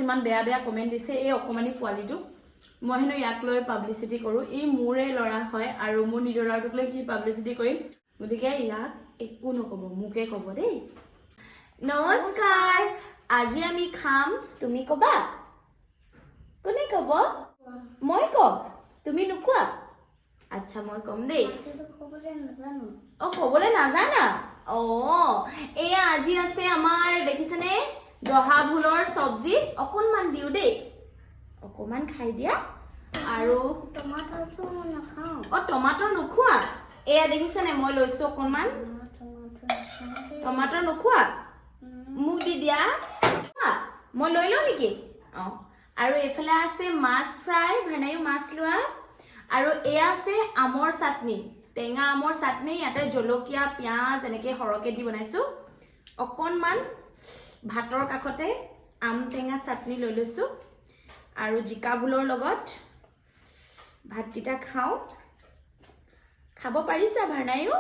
ইমান বেয়া বেয়া কমেন্ট দিছে এই অকমানি পোৱালিটো মই হেনো ইয়াক লৈ পাব্লিসিটি কৰো ই মোৰে লৰা হয় আৰু মোৰ নিজৰ ল'ৰাটোক লৈ কি পাব্লিসিটি কৰিম গতিকে ইয়াক একো নকব মুকে কব দেই নমস্কাৰ আজি আমি খাম তুমি কবা কোনে কব মই কম তুমি নুকুৱা আচ্ছা মই কম দেই ও কবলে নাজানা ও এয়া আজি আছে আমাৰ দেখিছনে জহা ভুলৰ সবজি অকনমান দিও দেই অকমান খাই দিয়া আৰু টমাটৰটো নাখাওঁ ও টমাটৰ নোখোৱা এয়া দেখিছনে মই লৈছো অকনমান টমাটৰ নোখোৱা মোক দি দিয়া মই লৈ লও নেকি অ আৰু এফালে আছে মাছ ফ্ৰাই ভানায়ো মাছ লোৱা আৰু এয়া আছে আমৰ চাটনি টেঙা আমৰ চাটনি ইয়াতে জলকীয়া পিয়াজ এনেকে হৰকে দি বনাইছো অকনমান ভাতৰ কাখতে আম টেঙা চাটনি লৈ লৈছো আৰু জিকা ভুলৰ লগত ভাতকিটা খাও খাব পাৰিছা ভানায়ো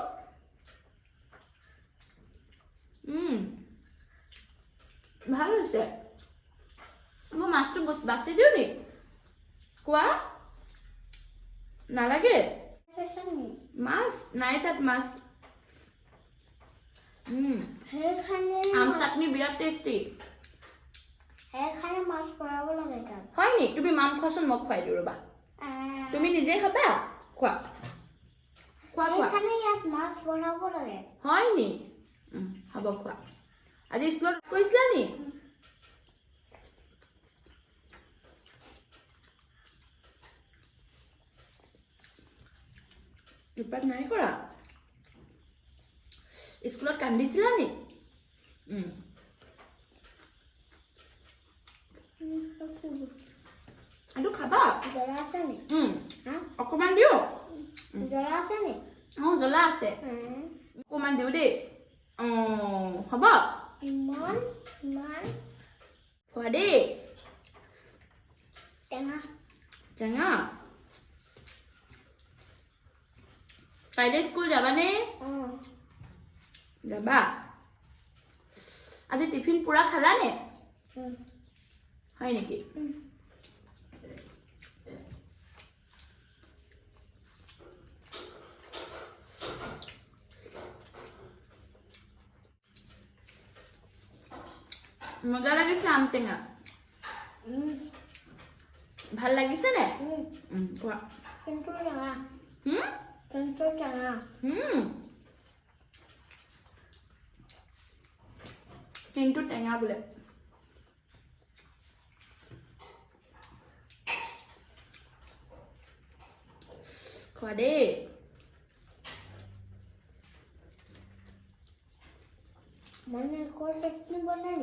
ভাল হৈছে মই মাছটো বাছি দিও নি কোৱা নালাগে মাছ নাই তাত মাছ আম চাটনি বিৰাট টেষ্টি মাছ ভৰাব লাগে তাত হয় নি তুমি মাম খোৱাচোন মোক খুৱাই দিও ৰবা তুমি নিজে খাবা খোৱা খোৱা খোৱা সেইখানে ইয়াত মাছ ভৰাব লাগে হয় নি হ'ব খোৱা আজি স্কুলত কৈছিলা নি উৎপাত নাই কৰা স্কুলত কান্দিছিলা নি আৰু খাবা জ্বলা আছে নি অকমান দিও জ্বলা আছে নি জ্বলা আছে অকমান দিও দেই হ'ব ইমান ইমান খোৱা দেই টেঙা টেঙা কাইলৈ স্কুল যাবানে যাবা আজি টিফিন পুৰা খালানে হয় নেকি মজা লাগিছে আম টেঙা ভাল লাগিছে নে কোৱা কিন্তু টেঙা কিন্তু টেঙা কিন্তু টেঙা বোলে খোৱা দেই মানে কল চাটনি বনাই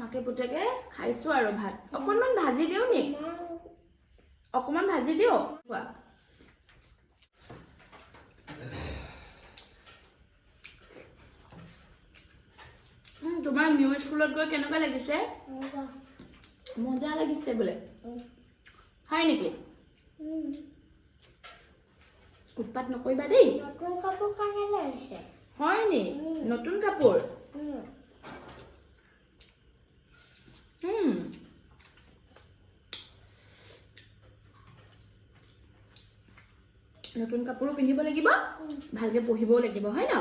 মাকে পুতেকে খাইছো আৰু ভাত অকনমান ভাজি দিও নি অকমান ভাজি দিও খোৱা তোমাৰ নিউ স্কুলত গৈ কেনেকুৱা লাগিছে মজা লাগিছে বোলে হয় নেকি উৎপাত নকৰিবা দেই নতুন কাপোৰ কাৰণে লাগিছে হয় নি নতুন কাপোৰ নতুন কাপোৰো পিন্ধিব লাগিব ভালকে পঢ়িবও লাগিব হয় ন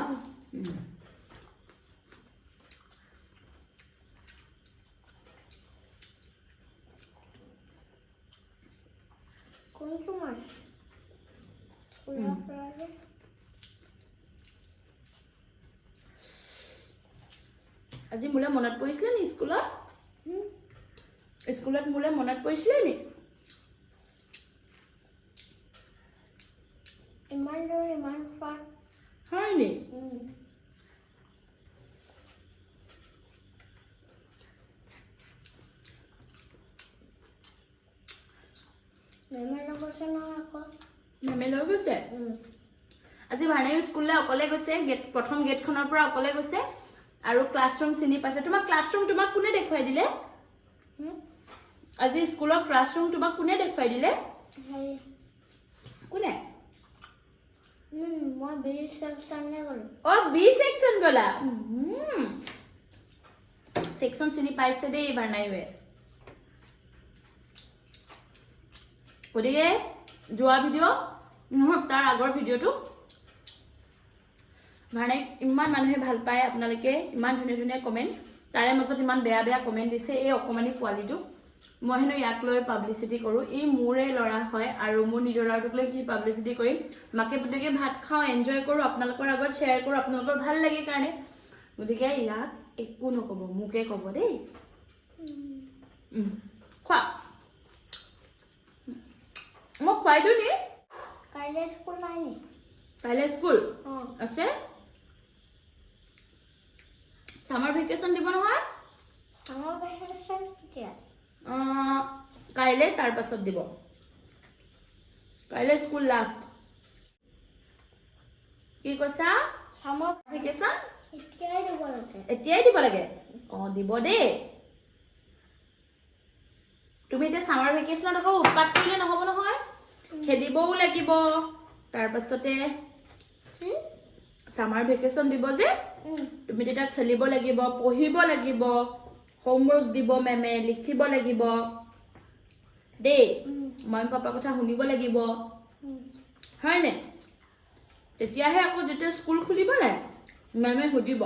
কোনটো মাছ আজি মোলে মনত পৰিছিলে নি স্কুলত মোলে মনত পৰিছিলে নি ইমান দূৰ ইমান পাৰ হয় নি মেমে লগছে নহয় আকৌ মেমে লৈ গৈছে আজি ভানায়ো স্কুললৈ অকলে গৈছে প্ৰথম গেটখনৰ পৰা অকলে গৈছে আৰু ক্লাছৰুম চিনি পাইছে তোমাক ক্লাছৰুম তোমাক কোনে দেখুৱাই দিলে আজি স্কুলৰ ক্লাছৰুম তোমাক কোনে দেখুৱাই দিলে হেৰি কোনে মই বিৰি চেকশ্যনলে গ'লো অ বি সেকশন গলা সেকশন চিনি পাইছে দেই ভাৰ্ণাইৱে গতিকে যোৱা ভিডিঅ' নহয় তাৰ আগৰ ভিডিঅ'টো ভাৰ্ণাই ইমান মানুহে ভাল পায় আপোনালোকে ইমান ধুনীয়া ধুনীয়া কমেণ্ট তাৰে মাজত ইমান বেয়া বেয়া কমেণ্ট দিছে এই অকমানি পোৱালিটো মই হেনো ইয়াক লৈ পাব্লিচিটি কৰোঁ ই মোৰে ল'ৰা হয় আৰু মোৰ নিজৰ ল'ৰাটোক লৈ কি পাব্লিচিটি কৰিম মাকে পুতেকে ভাত খাওঁ এনজয় কৰোঁ আপোনালোকৰ আগত শ্বেয়াৰ কৰোঁ আপোনালোকৰ ভাল লাগে কাৰণে গতিকে ইয়াক একো নক'ব মোকে ক'ব দেই খোৱা মই খুৱাই দিওঁ নি কাইলৈ স্কুল নাই নি কাইলৈ স্কুল অঁ আছে সামাৰ ভেকেশ্যন দিব নহয় আমাৰ ভেকেশ্যন কেতিয়া কাইলৈ তাৰ পাছত দিব কাইলৈ স্কুল লাষ্ট কি কৈছা চামৰ ভেকেশ্যন এতিয়াই দিব লাগে এতিয়াই দিব লাগে দিব দেই তুমি এতিয়া সামাৰ ভেকেশ্যনত আকৌ উৎপাত কৰিলে নহ'ব নহয় খেদিবও লাগিব তাৰ পাছতে সামাৰ ভেকেশ্যন দিব যে তুমি তেতিয়া খেলিব লাগিব পঢ়িব লাগিব হোমৱৰ্ক দিব মেমে লিখিব লাগিব দেই মা পাপাৰ কথা শুনিব লাগিব হয়নে তেতিয়াহে আকৌ যেতিয়া স্কুল খুলিব নাই মেমে সুধিব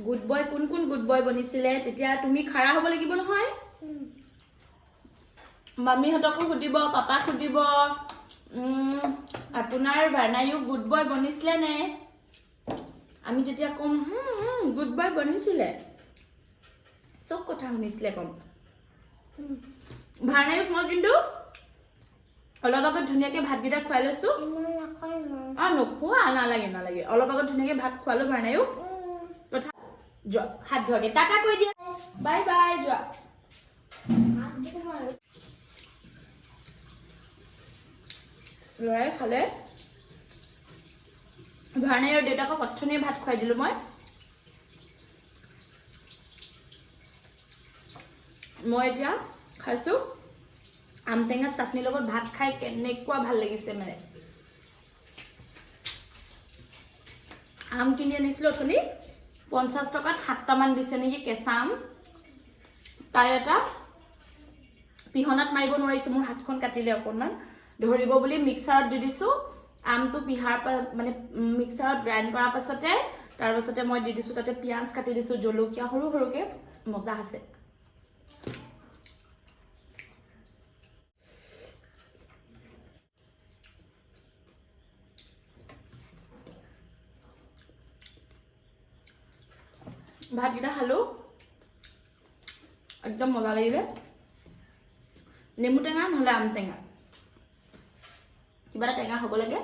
গুড বয় কোন কোন গুড বয় বনিছিলে তেতিয়া তুমি খাৰা হ'ব লাগিব নহয় মামীহঁতকো সুধিব পাপাক সুধিব আপোনাৰ ভাৰ্ণায়ো গুড বয় বনিছিলে নে আমি যেতিয়া কম গুড বয় বনিছিলে চব কথা শুনিছিলে কম ভাৰ্ণায়ক মই কিন্তু অলপ আগত ধুনীয়াকৈ ভাতকেইটা খুৱাই লৈছোঁ নোখোৱা নালাগে নালাগে অলপ আগত ধুনীয়াকৈ ভাত খোৱালো ভাৰ্ণায়ক কথা যোৱা হাত ধোৱাকৈ টাটা কৈ দিয়া বাই বাই যোৱা ল'ৰাই খালে ভাৰ্ণাই আৰু দেউতাকক অথনিয়ে ভাত খুৱাই দিলোঁ মই এতিয়া খাইছোঁ আম টেঙা চাটনিৰ লগত ভাত খাই কেনেকুৱা ভাল লাগিছে মানে আম কিনি আনিছিলোঁ অথনি 50 টকাত 7টামান দিছে নেকি কেঁচা আম তাৰ এটা পিহনাত মাৰিব নোৱাৰিছোঁ মোৰ হাতখন কাটিলে অকণমান ধৰিব বুলি মিক্সাৰত দি দিছোঁ আমটো পিহাৰ মানে মিক্সাৰত গ্ৰাইণ্ড কৰাৰ পাছতে তাৰ পাছতে মই দি দিছোঁ তাতে পিঁয়াজ কাটি দিছোঁ জলকীয়া সৰু সৰুকৈ মজা আছে ভাতকেইটা খালোঁ একদম মজা লাগিলে নেমু টেঙা নহ'লে আম টেঙা কিবা এটা টেঙা হ'ব লাগে